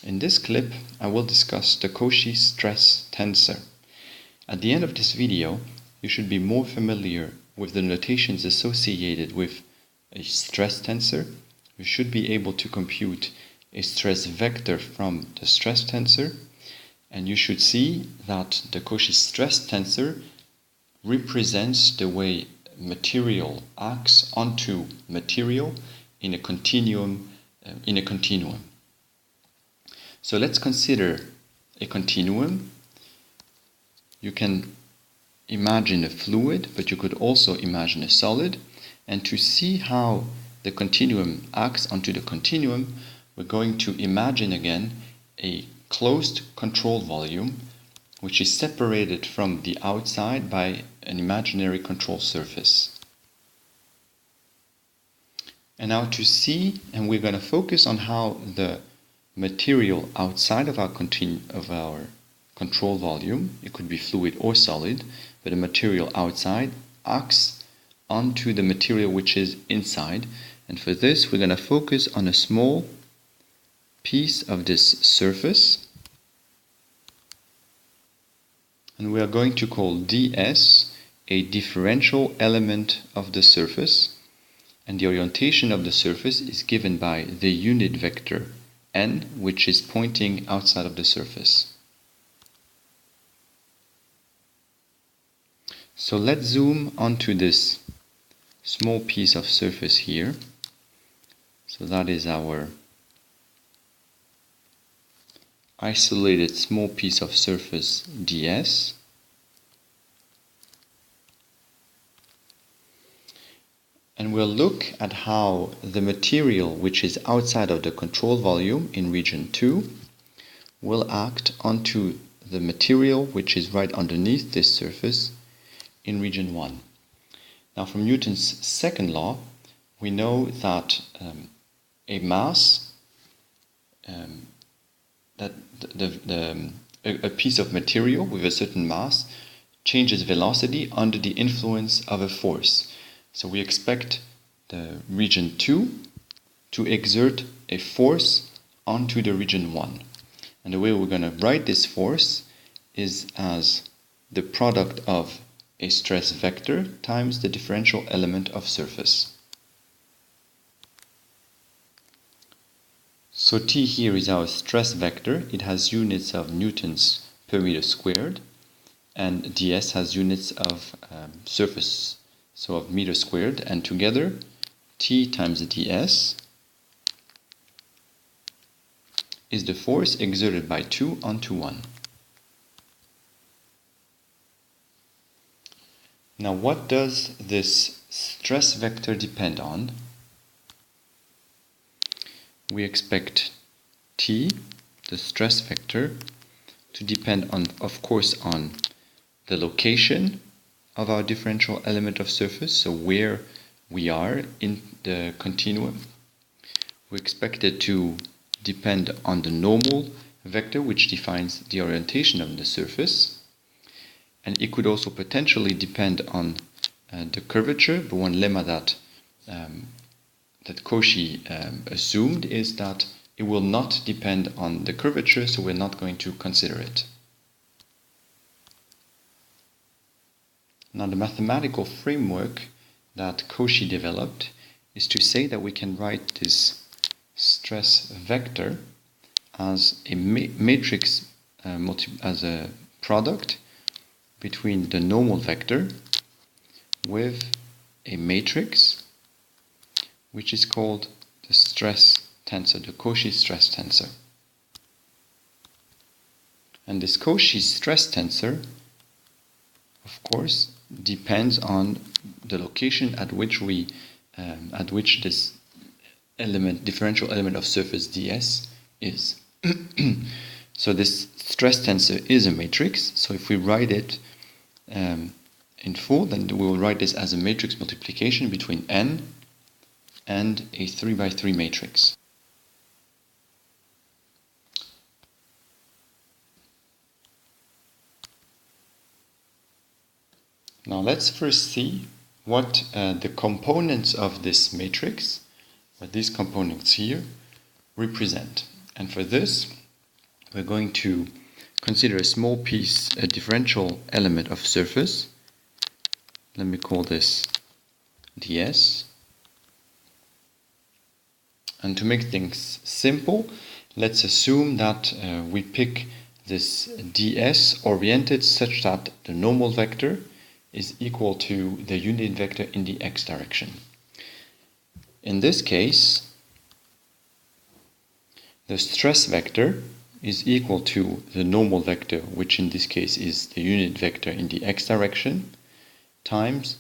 In this clip, I will discuss the Cauchy stress tensor. At the end of this video, you should be more familiar with the notations associated with a stress tensor. You should be able to compute a stress vector from the stress tensor, and you should see that the Cauchy stress tensor represents the way material acts onto material in a continuum. So let's consider a continuum. You can imagine a fluid, but you could also imagine a solid. And to see how the continuum acts onto the continuum, we're going to imagine again a closed control volume, which is separated from the outside by an imaginary control surface. And now to see, and we're going to focus on how the material outside of our control volume, it could be fluid or solid, but the material outside acts onto the material which is inside. And for this, we're going to focus on a small piece of this surface. And we are going to call ds a differential element of the surface. And the orientation of the surface is given by the unit vector n, which is pointing outside of the surface. So let's zoom onto this small piece of surface here. So that is our isolated small piece of surface ds. And we'll look at how the material which is outside of the control volume in region 2 will act onto the material which is right underneath this surface in region 1. Now from Newton's second law, we know that a mass, a piece of material with a certain mass changes velocity under the influence of a force. So we expect the region 2 to exert a force onto the region 1. And the way we're going to write this force is as the product of a stress vector times the differential element of surface. So T here is our stress vector. It has units of newtons per meter squared, and ds has units of surface, so of meter squared, and together T times ds is the force exerted by 2 onto 1. Now what does this stress vector depend on? We expect T, the stress vector, to depend on, of course, on the location of our differential element of surface, so where we are in the continuum. We expect it to depend on the normal vector, which defines the orientation of the surface. And it could also potentially depend on the curvature, but one lemma that Cauchy assumed is that it will not depend on the curvature, so we're not going to consider it. Now the mathematical framework that Cauchy developed is to say that we can write this stress vector as a matrix, as a product between the normal vector with a matrix which is called the stress tensor, the Cauchy stress tensor. And this Cauchy stress tensor, of course, depends on the location at which this differential element of surface ds is. So this stress tensor is a matrix. So if we write it in full, then we will write this as a matrix multiplication between n and a 3x3 matrix. Now let's first see what the components of this matrix, what these components here, represent. And for this, we're going to consider a small piece, a differential element of surface. Let me call this ds. And to make things simple, let's assume that we pick this ds oriented such that the normal vector is equal to the unit vector in the x direction. In this case, the stress vector is equal to the normal vector, which in this case is the unit vector in the x direction, times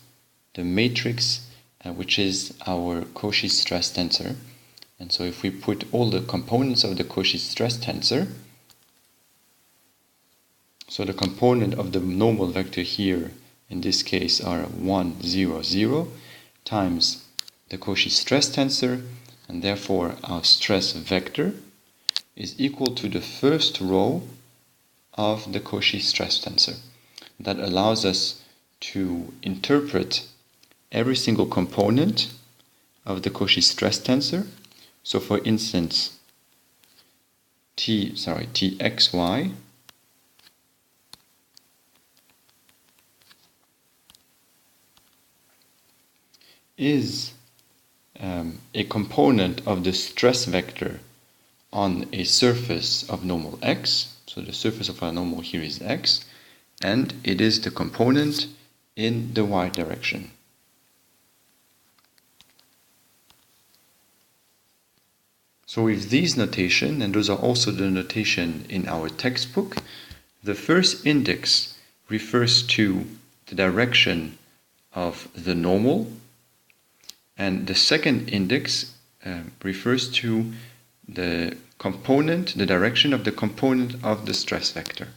the matrix, which is our Cauchy stress tensor. And so if we put all the components of the Cauchy stress tensor, so the component of the normal vector here in this case are 1, 0, 0 times the Cauchy stress tensor, and therefore our stress vector is equal to the first row of the Cauchy stress tensor. That allows us to interpret every single component of the Cauchy stress tensor. So for instance, Txy is a component of the stress vector on a surface of normal x. So the surface of our normal here is x, and it is the component in the y direction. So with these notation, and those are also the notation in our textbook, the first index refers to the direction of the normal, and the second index refers to the component, the direction of the component of the stress vector.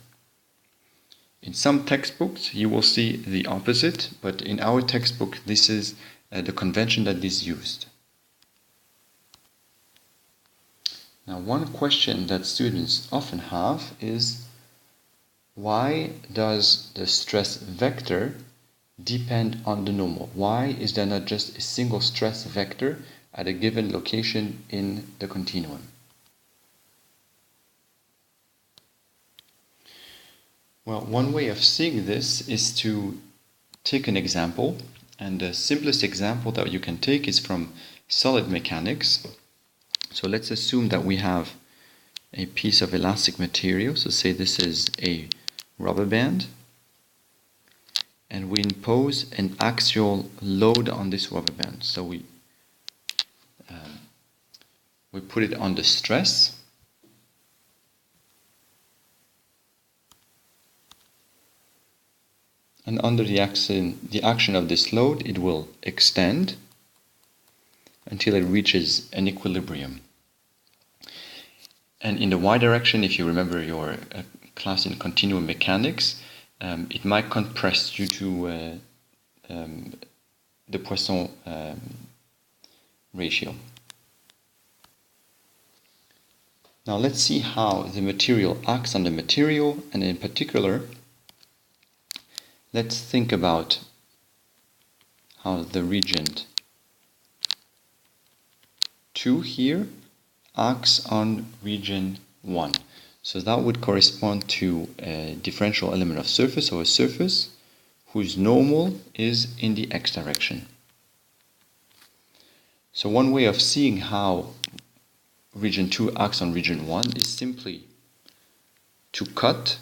In some textbooks you will see the opposite, but in our textbook this is the convention that is used. Now, one question that students often have is, why does the stress vector depend on the normal? Why is there not just a single stress vector at a given location in the continuum? Well, one way of seeing this is to take an example, and the simplest example that you can take is from solid mechanics. So let's assume that we have a piece of elastic material. So say this is a rubber band, and we impose an axial load on this rubber band. So we put it under stress, and under the action of this load, it will extend until it reaches an equilibrium. And in the y direction, if you remember your class in continuum mechanics, it might compress due to the Poisson ratio. Now let's see how the material acts on the material, and in particular, let's think about how the region 2 here acts on region 1. So that would correspond to a differential element of surface, or a surface whose normal is in the x direction. So one way of seeing how region 2 acts on region 1 is simply to cut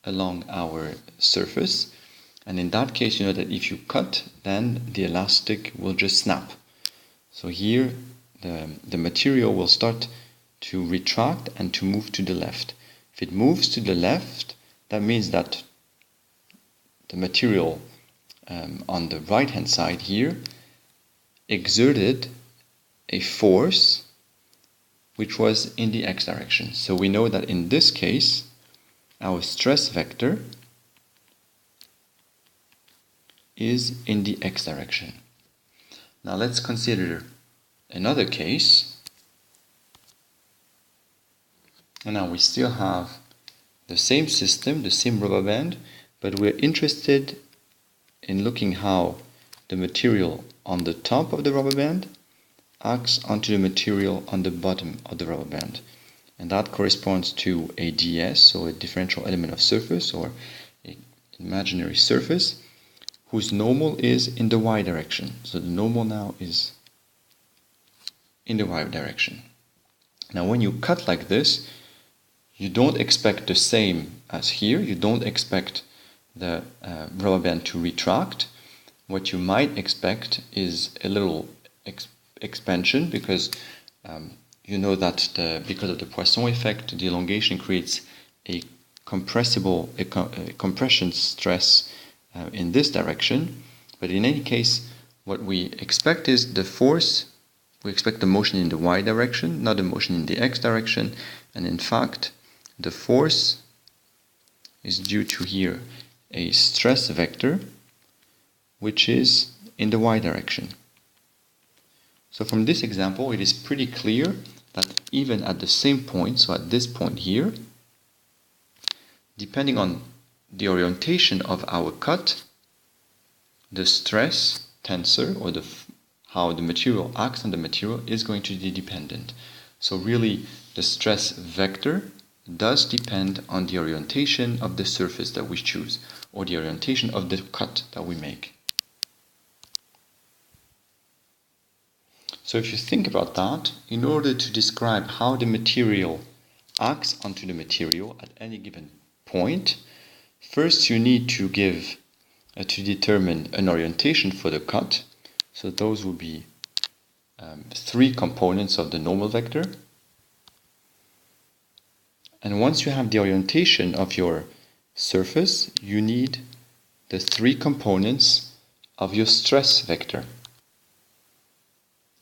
along our surface, and in that case you know that if you cut, then the elastic will just snap. So here the material will start to retract and to move to the left. If it moves to the left, that means that the material on the right hand side here exerted a force which was in the x direction. So we know that in this case our stress vector is in the x direction. Now let's consider another case. And now we still have the same system, the same rubber band, but we're interested in looking how the material on the top of the rubber band acts onto the material on the bottom of the rubber band. and that corresponds to a ds, so a differential element of surface or an imaginary surface, whose normal is in the y direction. So the normal now is in the y direction. Now when you cut like this, you don't expect the same as here. You don't expect the rubber band to retract. What you might expect is a little expansion, because you know that because of the Poisson effect, the elongation creates a compression stress in this direction. But in any case, what we expect is the force. We expect the motion in the y direction, not the motion in the x direction. And in fact, the force is due to here a stress vector, which is in the y direction. So from this example, it is pretty clear that even at the same point, so at this point here, depending on the orientation of our cut, the stress tensor, or how the material acts on the material, is going to be dependent. So really, the stress vector does depend on the orientation of the surface that we choose, or the orientation of the cut that we make. So if you think about that, in order to describe how the material acts onto the material at any given point, first you need to determine an orientation for the cut. So those will be three components of the normal vector. And once you have the orientation of your surface, you need the three components of your stress vector.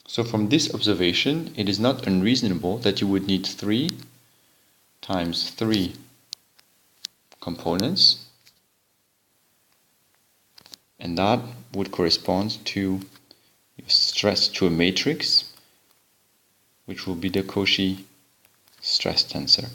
So from this observation, it is not unreasonable that you would need 3 times 3 components, and that would correspond to stress to a matrix, which will be the Cauchy stress tensor.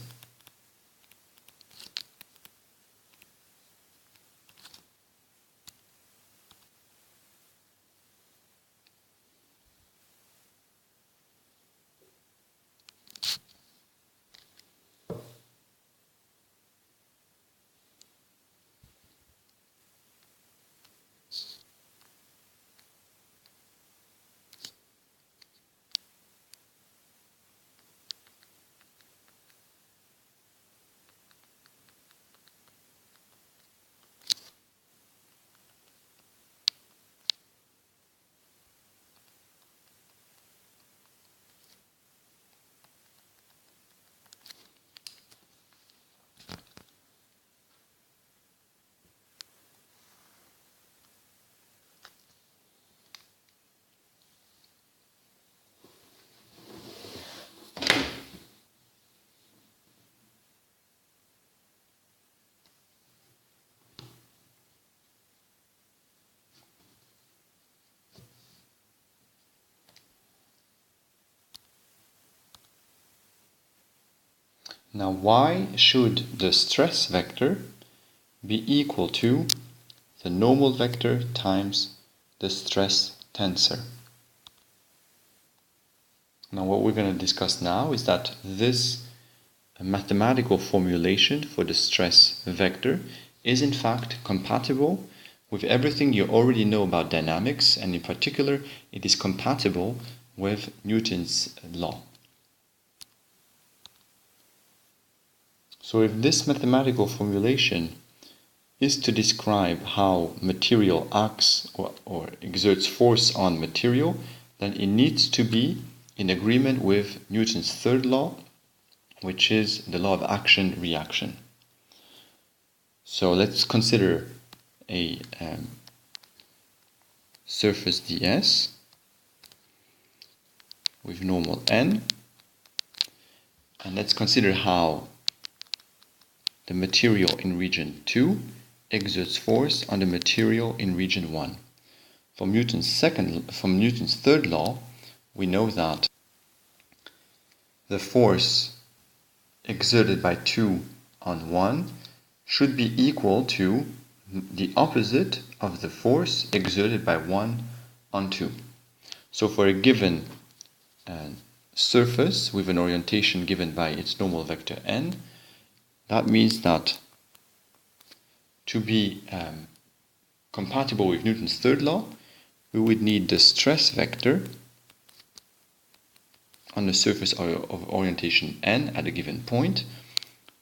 Now, why should the stress vector be equal to the normal vector times the stress tensor? Now, what we're going to discuss now is that this mathematical formulation for the stress vector is in fact compatible with everything you already know about dynamics, and in particular, it is compatible with Newton's law. So if this mathematical formulation is to describe how material acts or exerts force on material, then it needs to be in agreement with Newton's third law, which is the law of action-reaction. So let's consider a surface ds with normal n, and let's consider how the material in region 2 exerts force on the material in region 1. From Newton's third law, we know that the force exerted by 2 on 1 should be equal to the opposite of the force exerted by 1 on 2. So for a given surface with an orientation given by its normal vector n, that means that to be compatible with Newton's third law, we would need the stress vector on the surface of orientation n at a given point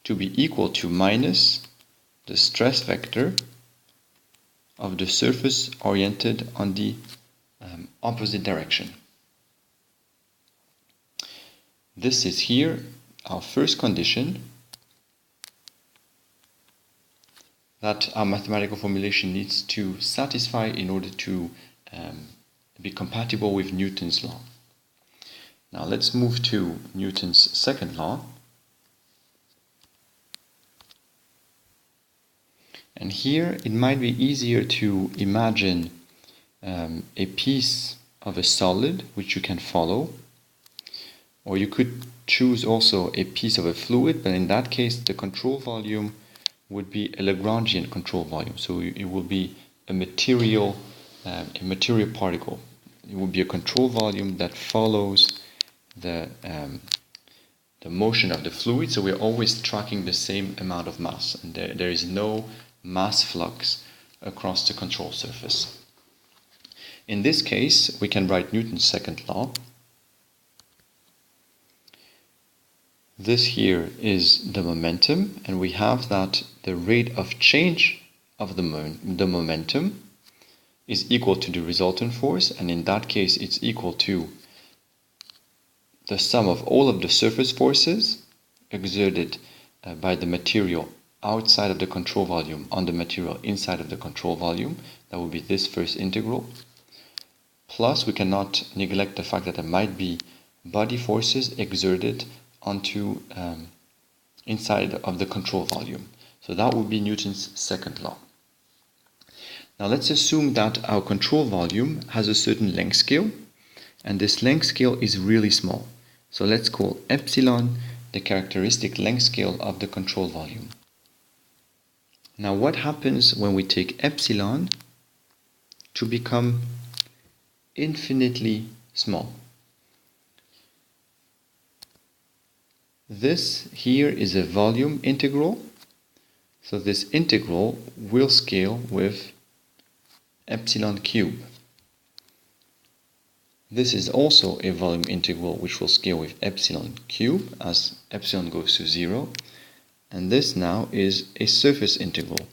to be equal to minus the stress vector of the surface oriented on the opposite direction. This is here our first condition that our mathematical formulation needs to satisfy in order to be compatible with Newton's law. Now let's move to Newton's second law. And here it might be easier to imagine a piece of a solid which you can follow, or you could choose also a piece of a fluid, but in that case the control volume would be a Lagrangian control volume. So it will be a material particle. It will be a control volume that follows the motion of the fluid. So we're always tracking the same amount of mass, and there is no mass flux across the control surface. In this case, we can write Newton's second law. This here is the momentum, and we have that the rate of change of the momentum is equal to the resultant force, and in that case it's equal to the sum of all of the surface forces exerted by the material outside of the control volume on the material inside of the control volume. That would be this first integral. Plus, we cannot neglect the fact that there might be body forces exerted onto inside of the control volume. So that would be Newton's second law. Now let's assume that our control volume has a certain length scale, and this length scale is really small. So let's call epsilon the characteristic length scale of the control volume. Now what happens when we take epsilon to become infinitely small? This here is a volume integral, so this integral will scale with epsilon cube. This is also a volume integral which will scale with epsilon cube as epsilon goes to 0, and this now is a surface integral,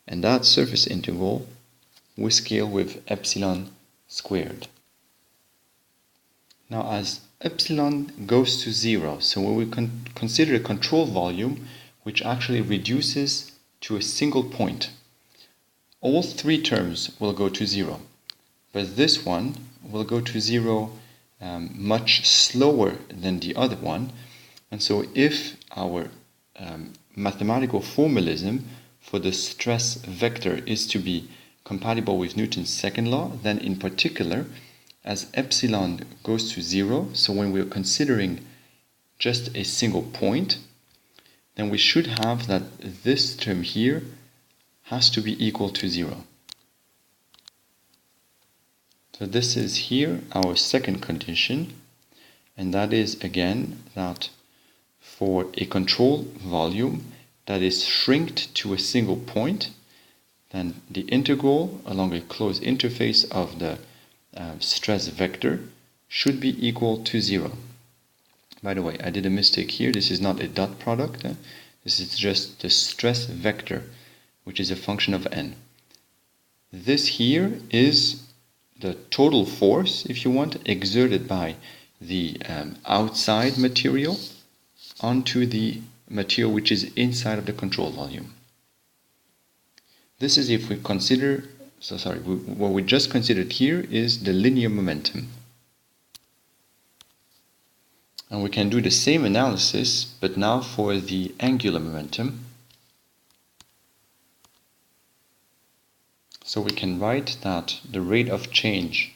and that surface integral will scale with epsilon squared. Now as epsilon goes to 0, so when we consider a control volume which actually reduces to a single point, all three terms will go to 0, but this one will go to 0 much slower than the other one. And so if our mathematical formalism for the stress vector is to be compatible with Newton's second law, then in particular, as epsilon goes to 0, so when we're considering just a single point, then we should have that this term here has to be equal to 0. So this is here our second condition, and that is again that for a control volume that is shrinked to a single point, then the integral along a closed interface of the stress vector should be equal to 0. By the way, I did a mistake here. This is not a dot product. This is just the stress vector, which is a function of n. This here is the total force, if you want, exerted by the outside material onto the material which is inside of the control volume. This is if we consider, what we just considered here is the linear momentum. And we can do the same analysis, but now for the angular momentum. So we can write that the rate of change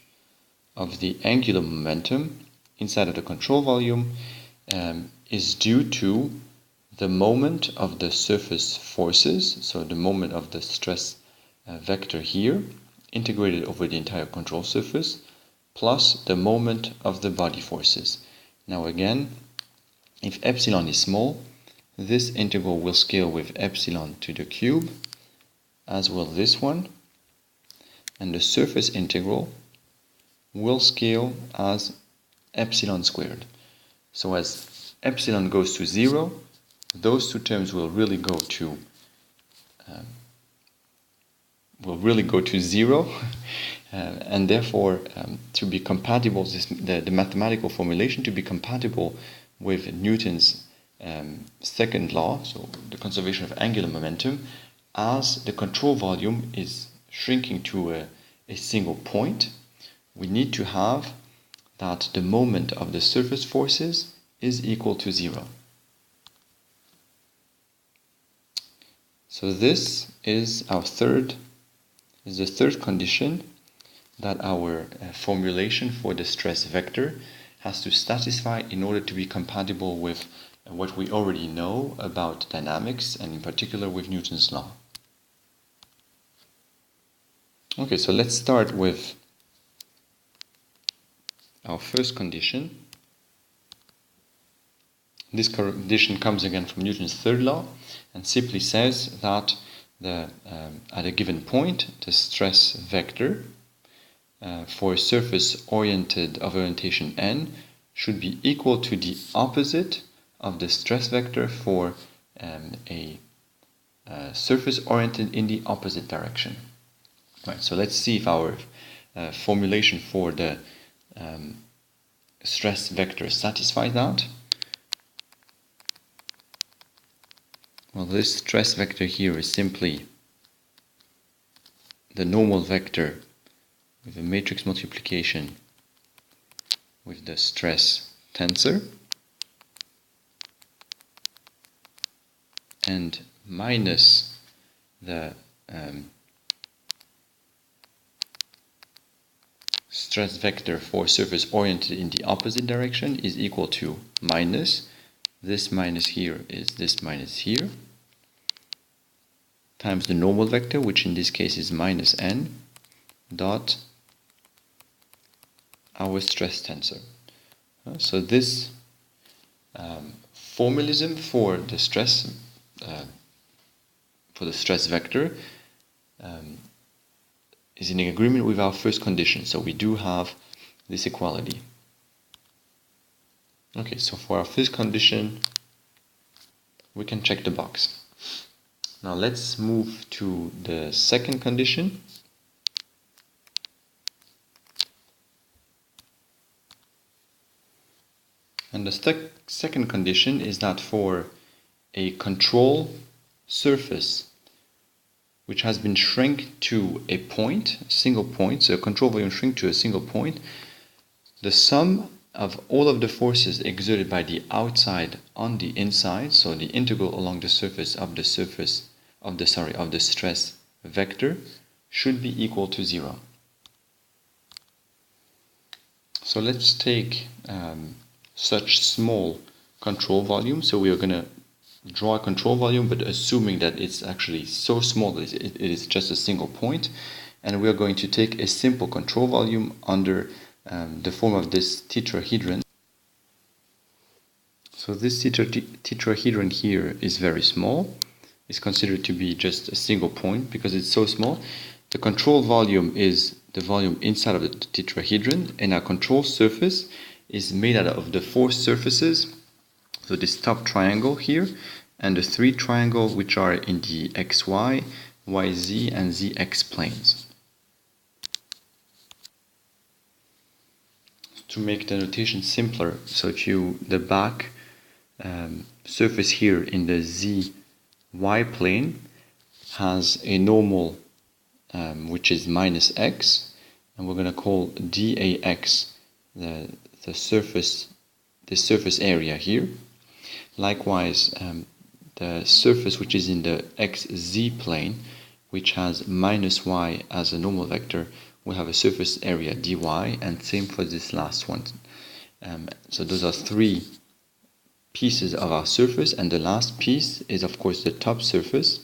of the angular momentum inside of the control volume is due to the moment of the surface forces, so the moment of the stress vector here, integrated over the entire control surface, plus the moment of the body forces. Now again, if epsilon is small, this integral will scale with epsilon to the cube, as will this one, and the surface integral will scale as epsilon squared. So as epsilon goes to 0, those two terms will really go to 0, and therefore to be compatible, the mathematical formulation to be compatible with Newton's second law, so the conservation of angular momentum, as the control volume is shrinking to a single point, we need to have that the moment of the surface forces is equal to 0. So this is the third condition that our formulation for the stress vector has to satisfy in order to be compatible with what we already know about dynamics, and in particular with Newton's law. Okay, so let's start with our first condition. This condition comes again from Newton's third law and simply says that at a given point, the stress vector for a surface oriented of orientation n should be equal to the opposite of the stress vector for a surface oriented in the opposite direction. Right, so let's see if our formulation for the stress vector satisfies that. Well, this stress vector here is simply the normal vector with a matrix multiplication with the stress tensor and minus the stress vector for surface oriented in the opposite direction is equal to minus this minus here is this minus here times the normal vector, which in this case is minus n, dot our stress tensor. So this formalism for the stress vector is in agreement with our first condition. So we do have this equality. Okay, so for our first condition, we can check the box. Now let's move to the second condition. And the second condition is that for a control surface which has been shrunk to a point, a single point, so a control volume shrink to a single point, the sum of all of the forces exerted by the outside on the inside, so the integral along the surface of the stress vector, should be equal to 0. So let's take such small control volume. So we are going to draw a control volume, but assuming that it's actually so small that it is just a single point, and we are going to take a simple control volume under the form of this tetrahedron. So this tetrahedron here is very small. It's considered to be just a single point because it's so small. The control volume is the volume inside of the tetrahedron, and our control surface is made out of the 4 surfaces. So this top triangle here and the 3 triangles which are in the xy, yz, and zx planes. To make the notation simpler, so the back surface here in the zy plane has a normal which is minus x, and we're going to call dAx the surface area here. Likewise, the surface which is in the xz plane, which has minus y as a normal vector, will have a surface area dy, and same for this last one. So those are 3 pieces of our surface, and the last piece is of course the top surface,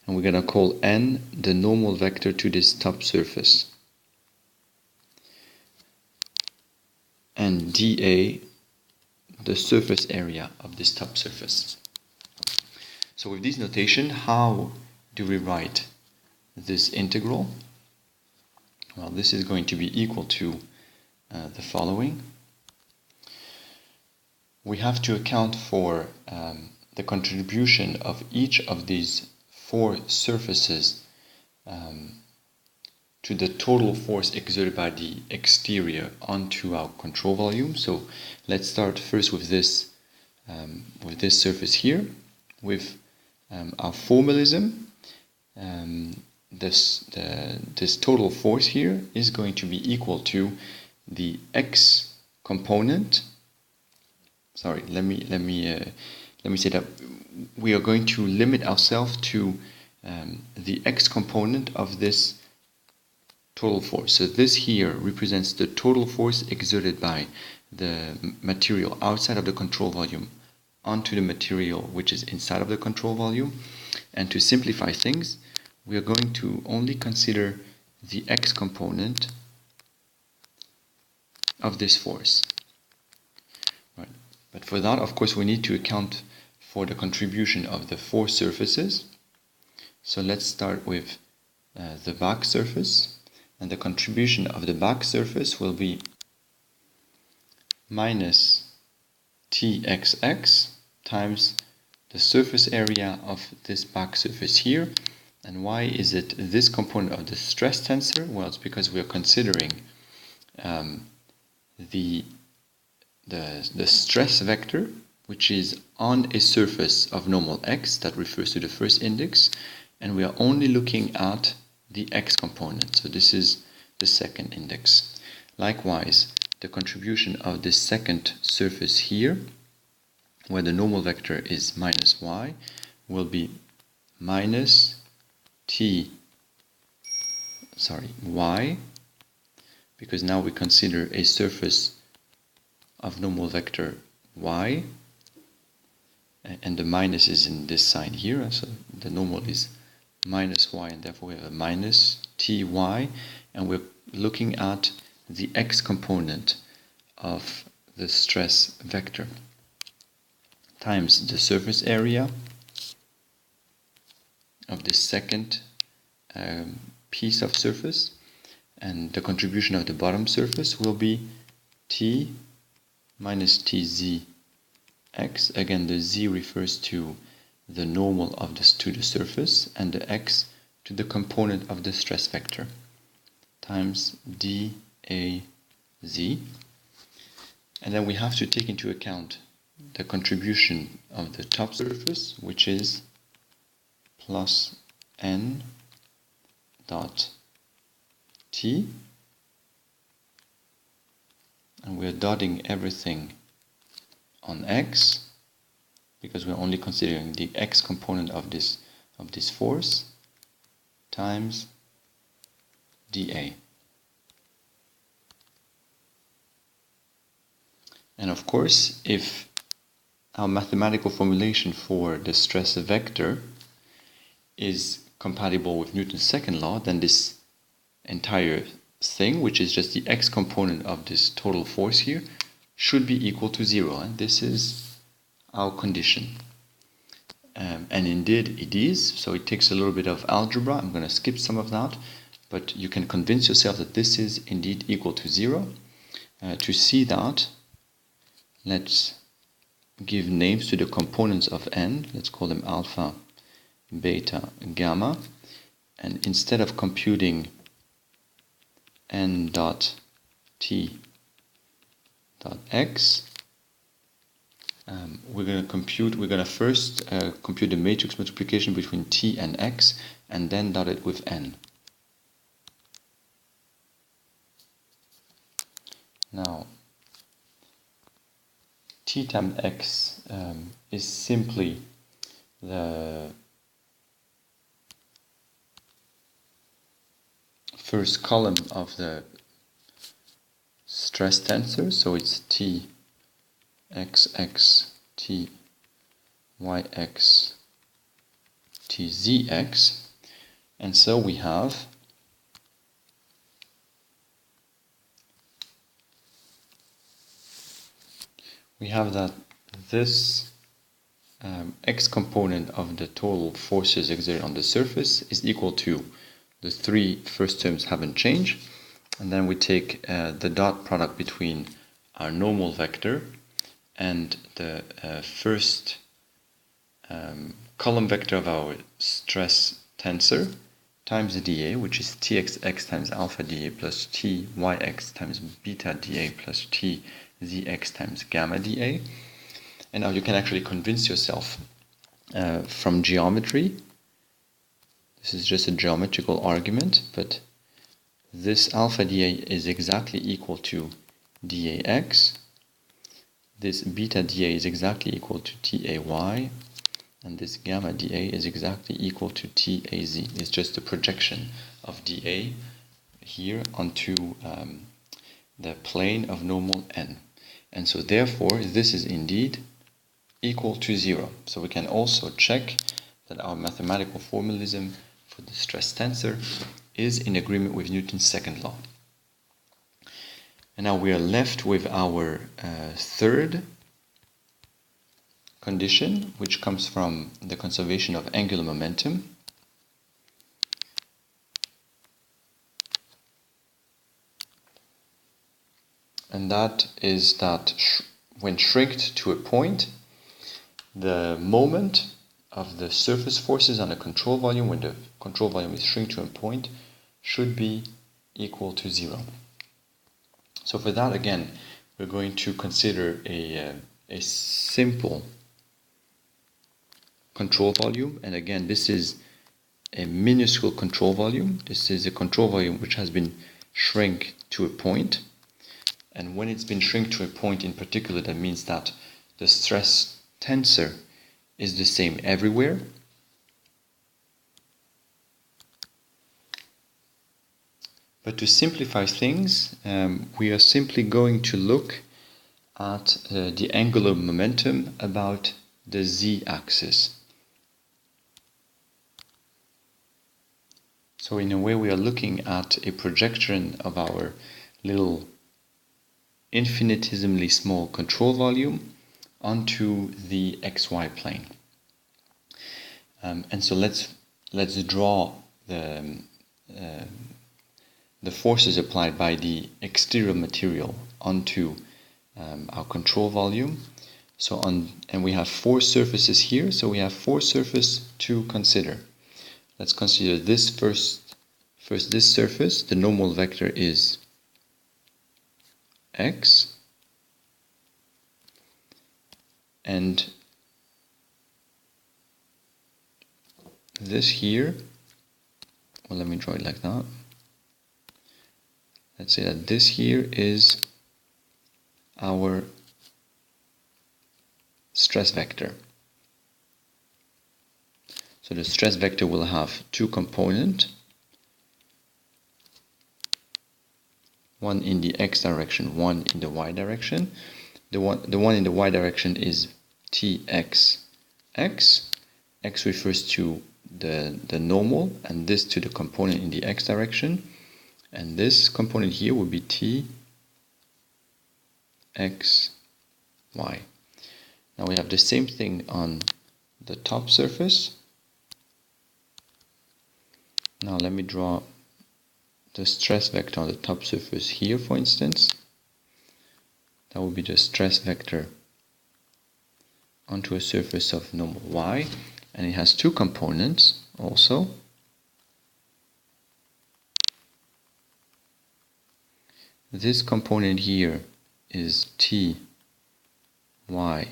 and we're going to call n the normal vector to this top surface. and dA the surface area of this top surface. So with this notation, how do we write this integral? Well, this is going to be equal to the following. We have to account for the contribution of each of these four surfaces to the total force exerted by the exterior onto our control volume. So let's start first with this surface here, with our formalism. This total force here is going to be equal to the x component. Sorry, let me say that we are going to limit ourselves to the x component of this total force. So this here represents the total force exerted by the material outside of the control volume onto the material which is inside of the control volume. And to simplify things, we are going to only consider the x component of this force. Right. But for that, of course, we need to account for the contribution of the four surfaces. So let's start with the back surface. And the contribution of the back surface will be minus Txx times the surface area of this back surface here. And why is it this component of the stress tensor? Well, it's because we are considering the stress vector, which is on a surface of normal x, that refers to the first index, and we are only looking at the x component. So this is the second index. Likewise, the contribution of this second surface here, where the normal vector is minus y, will be minus y, because now we consider a surface of normal vector y, and the minus is in this sign here, so the normal is minus y, and therefore we have a minus ty, and we're looking at the x component of the stress vector times the surface area of this second piece of surface, and the contribution of the bottom surface will be t minus tzx. Again, the z refers to the normal of this to the surface, and the x to the component of the stress vector, times daz. And then we have to take into account the contribution of the top surface, which is plus n dot t, and we're dotting everything on x because we're only considering the x component of this force, times dA. And of course, if our mathematical formulation for the stress vector is compatible with Newton's second law, then this entire thing, which is just the x component of this total force here, should be equal to 0. And this is our condition. And indeed it is, so it takes a little bit of algebra. I'm going to skip some of that, but you can convince yourself that this is indeed equal to 0. To see that, let's give names to the components of n. Let's call them alpha, beta, gamma. And instead of computing n dot t dot x, we're going to first compute the matrix multiplication between t and x, and then dot it with n. Now, t times x is simply the first column of the stress tensor, so it's t xx t yx t zx, and so we have we have that this x component of the total forces exerted on the surface is equal to the three first terms haven't changed, and then we take the dot product between our normal vector and the first column vector of our stress tensor times the dA, which is txx times alpha dA plus tyx times beta dA plus tzx times gamma dA. And now you can actually convince yourself from geometry. This is just a geometrical argument, but this alpha dA is exactly equal to dAx. This beta dA is exactly equal to TAY. And this gamma dA is exactly equal to TAZ. It's just a projection of dA here onto the plane of normal n. And so therefore, this is indeed equal to 0. So we can also check that our mathematical formalism for the stress tensor is in agreement with Newton's second law. And now we are left with our third condition, which comes from the conservation of angular momentum. And that is that when shrinked to a point, the moment of the surface forces on a control volume, when the control volume is shrink to a point, should be equal to 0. So for that, again, we're going to consider a simple control volume. And again, this is a minuscule control volume. This is a control volume which has been shrink to a point. And when it's been shrink to a point in particular, that means that the stress tensor is the same everywhere. But to simplify things, we are simply going to look at the angular momentum about the z-axis. So in a way, we are looking at a projection of our little infinitesimally small control volume onto the xy plane. And so let's draw the forces applied by the exterior material onto our control volume. And we have four surfaces here, so we have four surfaces to consider. Let's consider this first this surface. The normal vector is x, and this here, well, let me draw it like that. Let's say that this here is our stress vector. So the stress vector will have two components, one in the x direction, one in the y direction. The one in the y direction is tx x. X refers to the normal, and this to the component in the x direction. And this component here will be t x y. Now we have the same thing on the top surface. Now let me draw the stress vector on the top surface here, for instance. That will be the stress vector onto a surface of normal y, and it has two components also. This component here is t y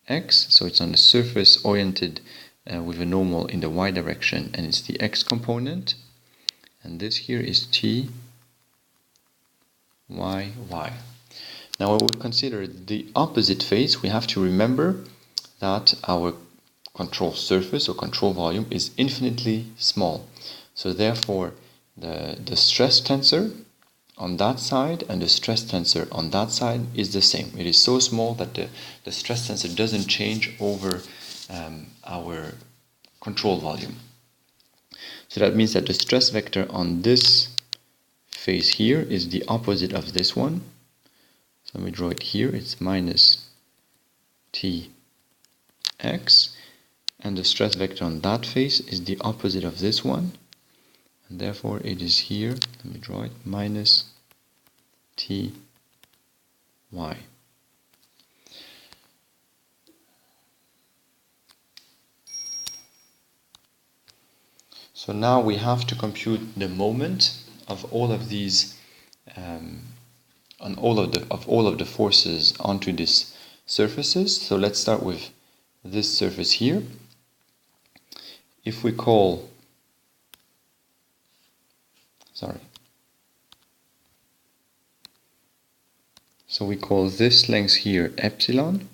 x, so it's on the surface oriented with a normal in the y direction, and it's the x component. And this here is t y y. Now when we consider the opposite phase, we have to remember that our control surface or control volume is infinitely small. So therefore the stress tensor on that side and the stress tensor on that side is the same. It is so small that the stress tensor doesn't change over our control volume. So that means that the stress vector on this phase here is the opposite of this one. So let me draw it here. It's minus tx, and the stress vector on that face is the opposite of this one, and therefore it is here. Let me draw it, minus ty. So now we have to compute the moment of all of these, on all of the forces onto these surfaces. So let's start with this surface here. If we call, so we call this length here epsilon,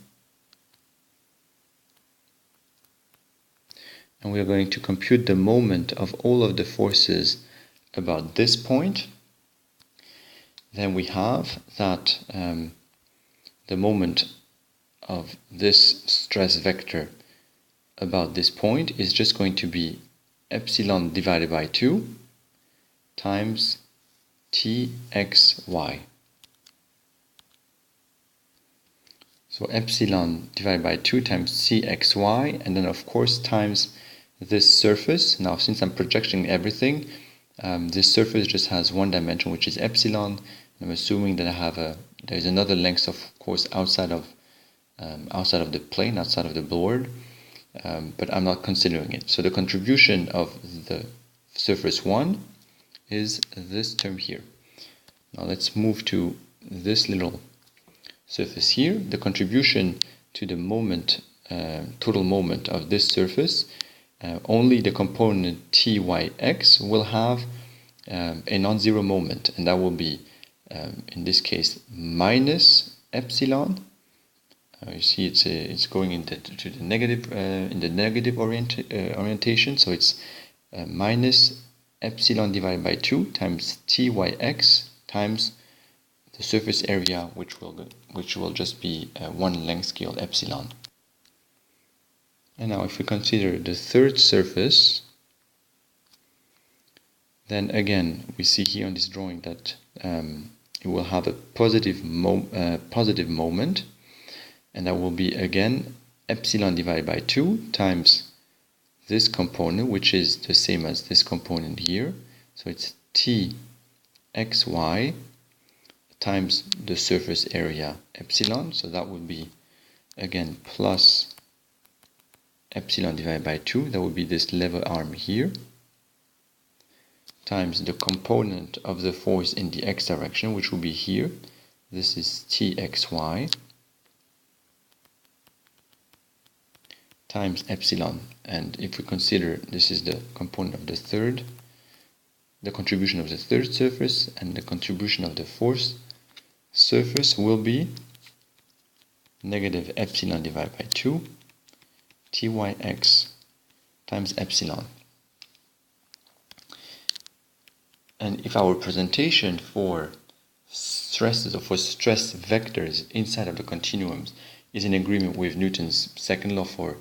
and we are going to compute the moment of all of the forces about this point. Then we have that the moment of this stress vector about this point is just going to be epsilon divided by 2 times txy. So epsilon divided by 2 times cxy, and then of course times this surface. Now since I'm projecting everything, this surface just has one dimension, which is epsilon. I'm assuming that there's another length, of course, outside of the plane, outside of the board, but I'm not considering it. So the contribution of the surface 1 is this term here. Now let's move to this little surface here. The contribution to the moment, total moment of this surface, only the component tyx will have a non-zero moment, and that will be in this case minus epsilon. You see it's going into the negative in the negative orientation, so it's minus epsilon divided by 2 times tyx times the surface area, which will just be one length scale epsilon. And now if we consider the third surface, then again we see here on this drawing that it will have a positive moment, and that will be again epsilon divided by 2 times this component, which is the same as this component here. So it's txy times the surface area epsilon. So that would be again plus epsilon divided by 2. That would be this lever arm here, times the component of the force in the x direction, which will be here. This is txy times epsilon. And if we consider this is the component of the contribution of the third surface, and the contribution of the fourth surface will be negative epsilon divided by 2 tyx times epsilon. And if our presentation for stresses or for stress vectors inside of the continuums is in agreement with Newton's second law for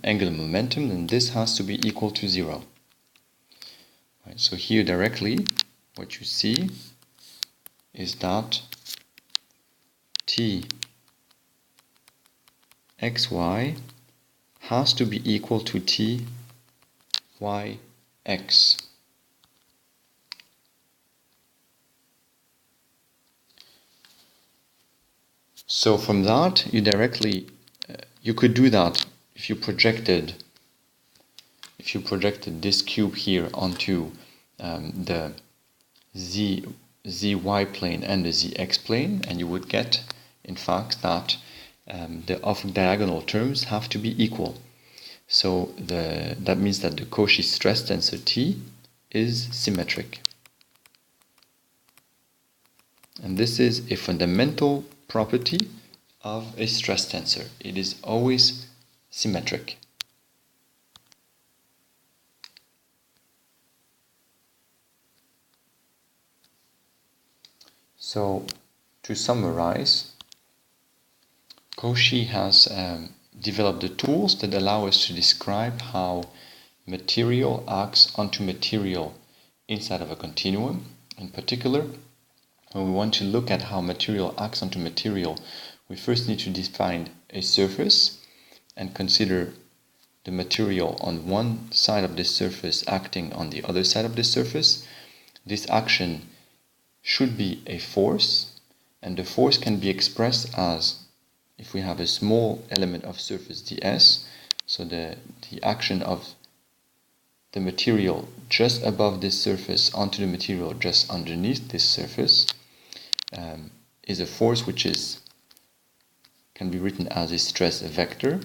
angular momentum, then this has to be equal to 0. Right, so here directly what you see is that txy has to be equal to tyx. So from that, you could do that if you projected this cube here onto the zy plane and the zx plane, and you would get, in fact, that the off-diagonal terms have to be equal. So that means that the Cauchy stress tensor T is symmetric. And this is a fundamental property of a stress tensor. It is always symmetric. So, to summarize, Cauchy has developed the tools that allow us to describe how material acts onto material inside of a continuum. In particular, when we want to look at how material acts onto material, we first need to define a surface and consider the material on one side of this surface acting on the other side of the surface. This action should be a force, and the force can be expressed as, if we have a small element of surface ds, so the action of the material just above this surface onto the material just underneath this surface is a force which can be written as a stress vector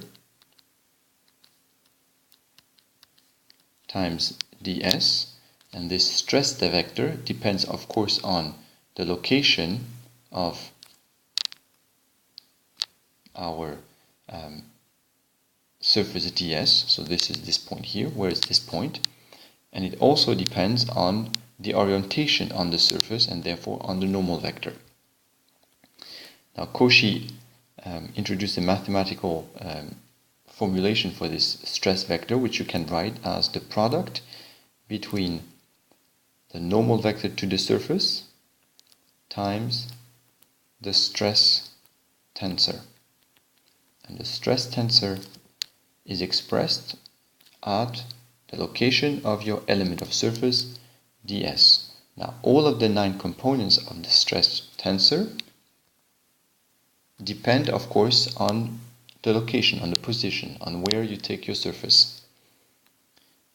times ds, and this stress vector depends of course on the location of our surface ds, so this is this point here, where is this point, and it also depends on the orientation on the surface and therefore on the normal vector. Now Cauchy introduced a mathematical formulation for this stress vector, which you can write as the product between the normal vector to the surface times the stress tensor. And the stress tensor is expressed at the location of your element of surface ds. Now all of the 9 components of the stress tensor depend of course on the location, on the position, on where you take your surface.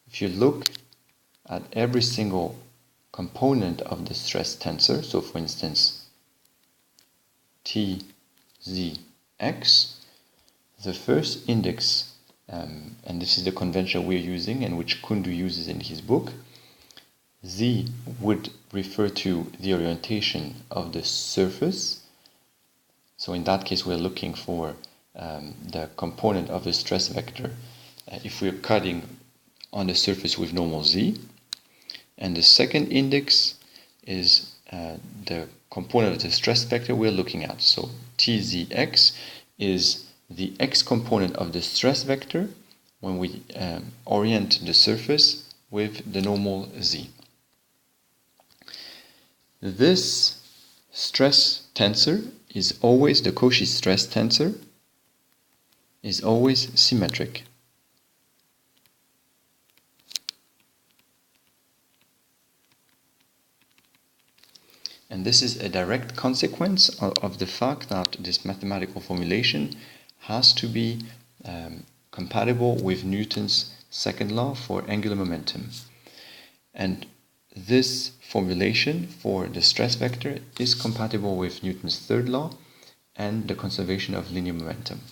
If you look at every single component of the stress tensor, so for instance T, Z, X, the first index, and this is the convention we're using and which Kundu uses in his book, Z would refer to the orientation of the surface. So in that case we're looking for the component of the stress vector if we're cutting on the surface with normal Z. And the second index is the component of the stress vector we're looking at. So TZX is the x component of the stress vector when we orient the surface with the normal Z. This stress tensor is always, the Cauchy stress tensor is always symmetric. And this is a direct consequence of the fact that this mathematical formulation has to be compatible with Newton's second law for angular momentum. And this formulation for the stress vector is compatible with Newton's third law and the conservation of linear momentum.